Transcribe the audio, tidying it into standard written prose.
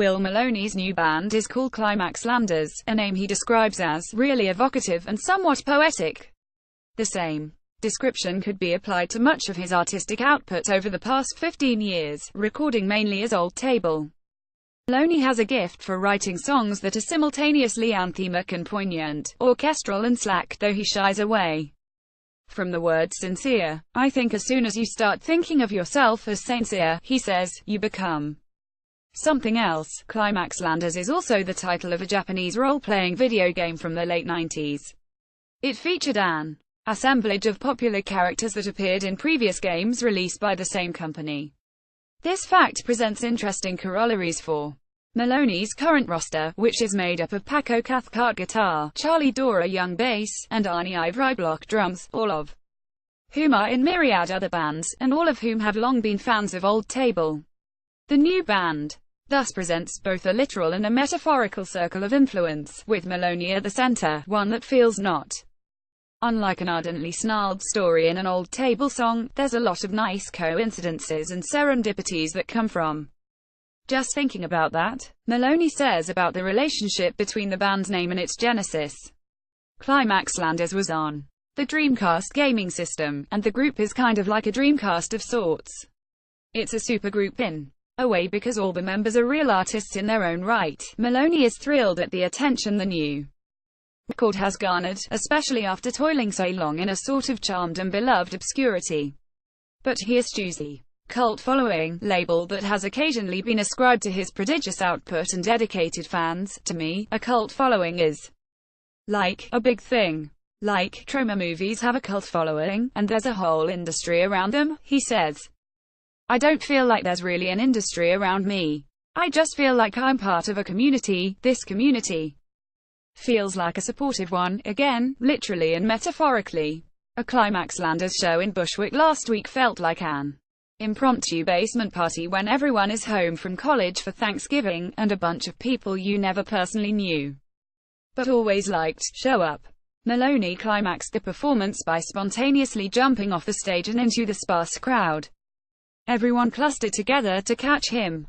Will Maloney's new band is called Climax, a name he describes as really evocative and somewhat poetic. The same description could be applied to much of his artistic output over the past 15 years, recording mainly as Old Table. Maloney has a gift for writing songs that are simultaneously anthemic and poignant, orchestral and slack, though he shies away from the word sincere. "I think as soon as you start thinking of yourself as sincere," he says, "you become something else." Climax is also the title of a Japanese role-playing video game from the late 90s. It featured an assemblage of popular characters that appeared in previous games released by the same company. This fact presents interesting corollaries for Maloney's current roster, which is made up of Paco Cathcart guitar, Charlie Dora Young bass, and Arnie Ivory Block drums, all of whom are in myriad other bands, and all of whom have long been fans of Old Table. The new band thus presents both a literal and a metaphorical circle of influence, with Maloney at the center, one that feels not unlike an ardently snarled story in an Old Table song. There's a lot of nice coincidences and serendipities that come from just thinking about that. Maloney says about the relationship between the band's name and its genesis. Climax was on the Dreamcast gaming system, and the group is kind of like a Dreamcast of sorts. It's a supergroup in a way because all the members are real artists in their own right. Maloney is thrilled at the attention the new record has garnered, especially after toiling so long in a sort of charmed and beloved obscurity. But he eschews the cult following label that has occasionally been ascribed to his prodigious output and dedicated fans. "To me, a cult following is like a big thing. Like trauma movies have a cult following, and there's a whole industry around them," he says. "I don't feel like there's really an industry around me. I just feel like I'm part of a community. This community feels like a supportive one," again, literally and metaphorically. A Climax show in Bushwick last week felt like an impromptu basement party when everyone is home from college for Thanksgiving, and a bunch of people you never personally knew but always liked show up. Maloney climaxed the performance by spontaneously jumping off the stage and into the sparse crowd. Everyone clustered together to catch him.